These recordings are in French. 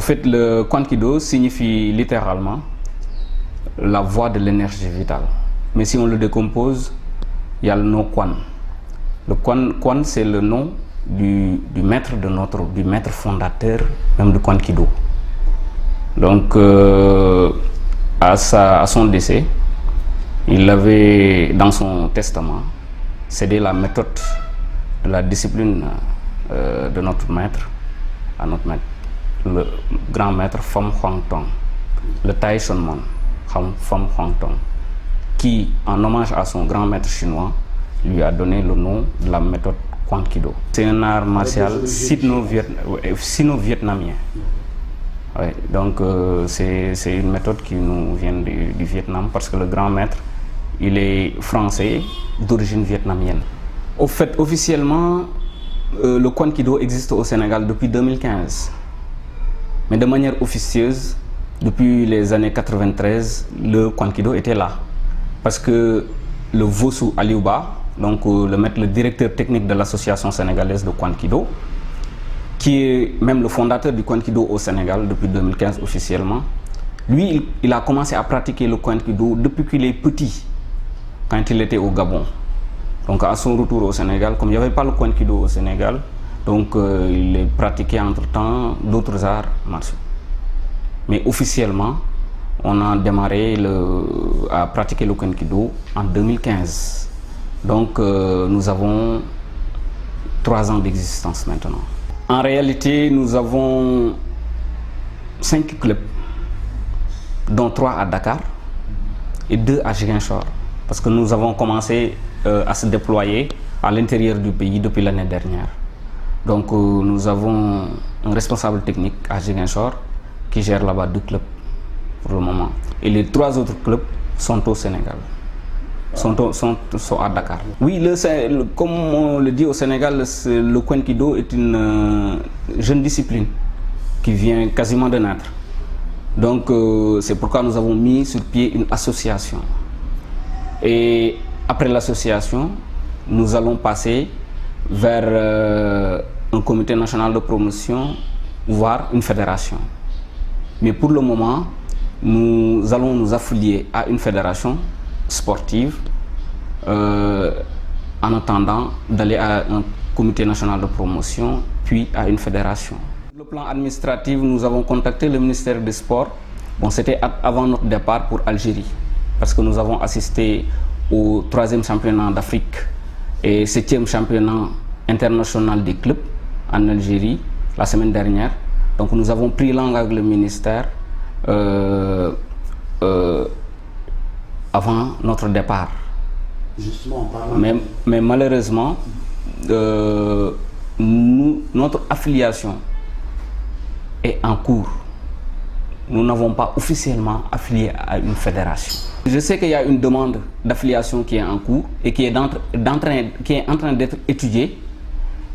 fait, le Kwankido signifie littéralement la voie de l'énergie vitale. Mais si on le décompose, il y a le nom Kwan. Le Kwan, c'est le nom du maître du maître fondateur même de Kwankido. Donc, à son décès, il avait dans son testament cédé la méthode de la discipline de notre maître à notre maître, le grand maître Pham Hoang Tong, le Tai Shon Mon Pham Hoang Tong, qui, en hommage à son grand maître chinois, lui a donné le nom de la méthode Kwankido. C'est un art martial sino-vietnamien. Ouais, donc c'est une méthode qui nous vient du Vietnam parce que le grand maître, il est français d'origine vietnamienne. Au fait, officiellement, le Kwankido existe au Sénégal depuis 2015. Mais de manière officieuse, depuis les années 93, le Kwankido était là. Parce que le Vossou Aliouba, donc le directeur technique de l'association sénégalaise de Kwankido, qui est même le fondateur du Kwankido au Sénégal depuis 2015 officiellement, lui, il a commencé à pratiquer le Kwankido depuis qu'il est petit, quand il était au Gabon. Donc à son retour au Sénégal, comme il n'y avait pas le Kwankido au Sénégal, donc il est pratiqué entre-temps d'autres arts martiaux. Mais officiellement, on a démarré à pratiquer le Kwankido en 2015. Donc nous avons 3 ans d'existence maintenant. En réalité, nous avons 5 clubs, dont 3 à Dakar et 2 à Ziguinchor. Parce que nous avons commencé à se déployer à l'intérieur du pays depuis l'année dernière. Donc nous avons un responsable technique à Ziguinchor qui gère là-bas 2 clubs pour le moment. Et les 3 autres clubs sont au Sénégal, sont à Dakar. Oui, comme on le dit au Sénégal, le Kwankido est une jeune discipline qui vient quasiment de naître. Donc c'est pourquoi nous avons mis sur pied une association. Et après l'association, nous allons passer vers un comité national de promotion, voire une fédération. Mais pour le moment, nous allons nous affilier à une fédération sportive en attendant d'aller à un comité national de promotion, puis à une fédération. Sur le plan administratif, nous avons contacté le ministère des Sports. Bon, c'était avant notre départ pour Algérie, parce que nous avons assisté au 3e championnat d'Afrique et 7e championnat international des clubs en Algérie la semaine dernière. Donc nous avons pris langue avec le ministère avant notre départ. Justement, mais malheureusement, notre affiliation est en cours. Nous n'avons pas officiellement affilié à une fédération. Je sais qu'il y a une demande d'affiliation qui est en cours et qui est en train d'être étudiée.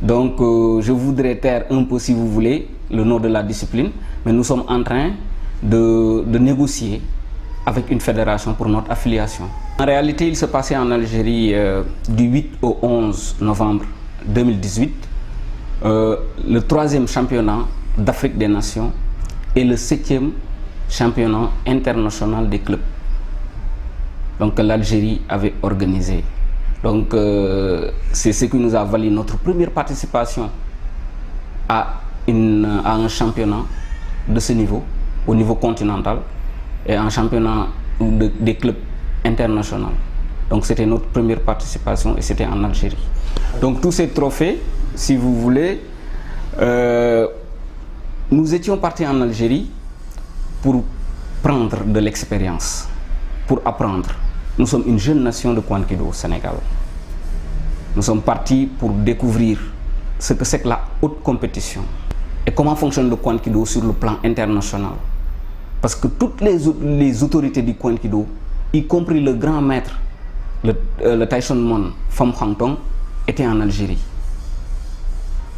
Donc je voudrais taire un peu, si vous voulez, le nom de la discipline, mais nous sommes en train de négocier avec une fédération pour notre affiliation. En réalité, il se passait en Algérie du 8 au 11 novembre 2018 le 3e championnat d'Afrique des Nations et le 7e championnat international des clubs. Donc l'Algérie avait organisé. Donc c'est ce qui nous a valu notre première participation à un championnat de ce niveau, au niveau continental, et un championnat des clubs internationaux. Donc c'était notre première participation et c'était en Algérie. Donc tous ces trophées, si vous voulez, nous étions partis en Algérie pour prendre de l'expérience, pour apprendre. Nous sommes une jeune nation de Kwankido au Sénégal. Nous sommes partis pour découvrir ce que c'est que la haute compétition et comment fonctionne le Kwankido sur le plan international. Parce que toutes les autorités du Kwankido, y compris le grand maître, le Tai Shon Mon Pham Hoang Tong, étaient en Algérie.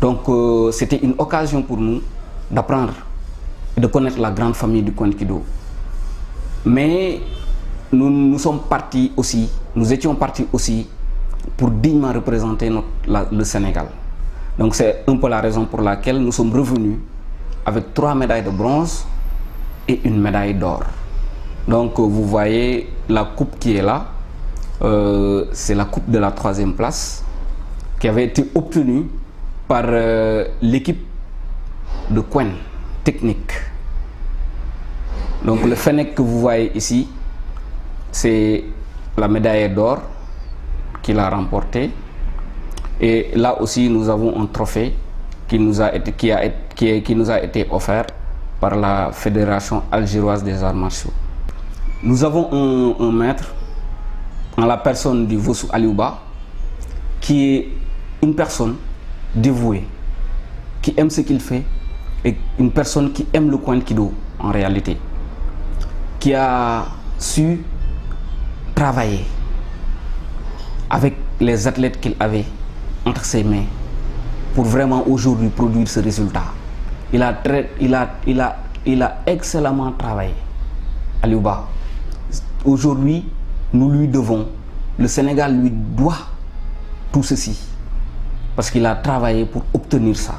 Donc c'était une occasion pour nous d'apprendre et de connaître la grande famille du Kwankido. Mais nous étions partis aussi pour dignement représenter le Sénégal. Donc c'est un peu la raison pour laquelle nous sommes revenus avec 3 médailles de bronze et une médaille d'or. Donc vous voyez la coupe qui est là, c'est la coupe de la 3e place qui avait été obtenue par l'équipe de Kouen technique. Donc le Fennec que vous voyez ici, c'est la médaille d'or qu'il a remportée. Et là aussi, nous avons un trophée qui nous a été offert par la Fédération algéroise des arts martiaux. Nous avons un maître, en la personne du Vossou Aliouba, qui est une personne dévouée, qui aime ce qu'il fait, et une personne qui aime le Kouan-Kido en réalité, qui a su travailler avec les athlètes qu'il avait entre ses mains pour vraiment aujourd'hui produire ce résultat. Il a excellemment travaillé, Aliouba. Aujourd'hui, nous lui devons, le Sénégal lui doit tout ceci, parce qu'il a travaillé pour obtenir ça.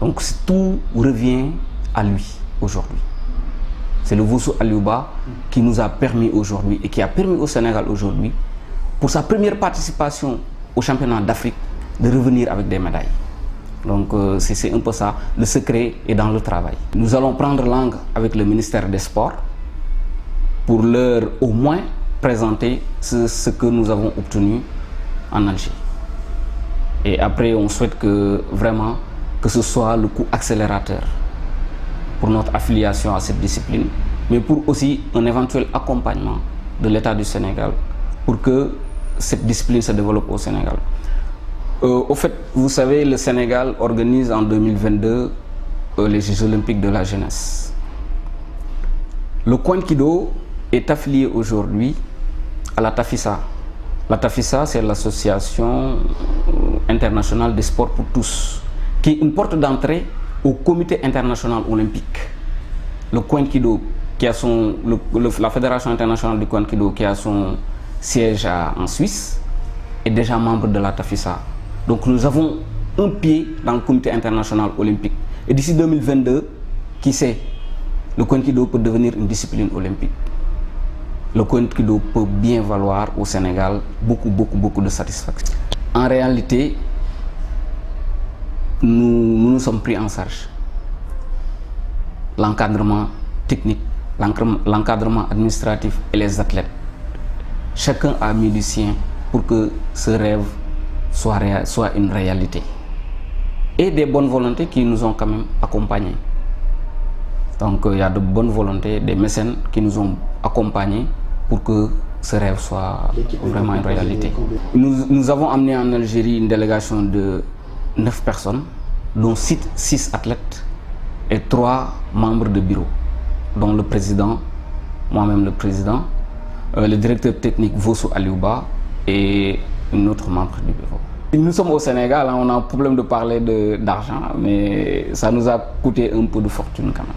Donc tout revient à lui aujourd'hui. C'est le Vossou Aliouba qui nous a permis aujourd'hui et qui a permis au Sénégal aujourd'hui, pour sa première participation au championnat d'Afrique, de revenir avec des médailles. Donc c'est un peu ça, le secret est dans le travail. Nous allons prendre langue avec le ministère des Sports pour leur au moins présenter ce que nous avons obtenu en Algérie. Et après, on souhaite que vraiment que ce soit le coup accélérateur pour notre affiliation à cette discipline, mais pour aussi un éventuel accompagnement de l'État du Sénégal pour que cette discipline se développe au Sénégal. Au fait, vous savez, le Sénégal organise en 2022 les Jeux olympiques de la jeunesse. Le Kouan-Kido est affilié aujourd'hui à la TAFISA. La TAFISA, c'est l'Association internationale des sports pour tous, qui est une porte d'entrée au Comité international olympique. Le Kouan-Kido, qui a la Fédération internationale du Kouan-Kido, qui a son siège en Suisse, est déjà membre de la TAFISA. Donc nous avons un pied dans le Comité international olympique. Et d'ici 2022, qui sait, le Kouan-Kido peut devenir une discipline olympique. Le Kouan-Kido peut bien valoir au Sénégal beaucoup de satisfaction. En réalité, nous sommes pris en charge. L'encadrement technique, l'encadrement administratif et les athlètes. Chacun a mis du sien pour que ce rêve soit une réalité. Et des bonnes volontés qui nous ont quand même accompagnés. Donc il y a de bonnes volontés, des mécènes qui nous ont accompagnés pour que ce rêve soit vraiment une réalité. Nous avons amené en Algérie une délégation de 9 personnes, dont 6 athlètes et 3 membres de bureau, dont le président, moi-même le président, le directeur technique Vossou Aliouba et un autre membre du bureau. Nous sommes au Sénégal, on a un problème de parler d'argent, mais ça nous a coûté un peu de fortune quand même.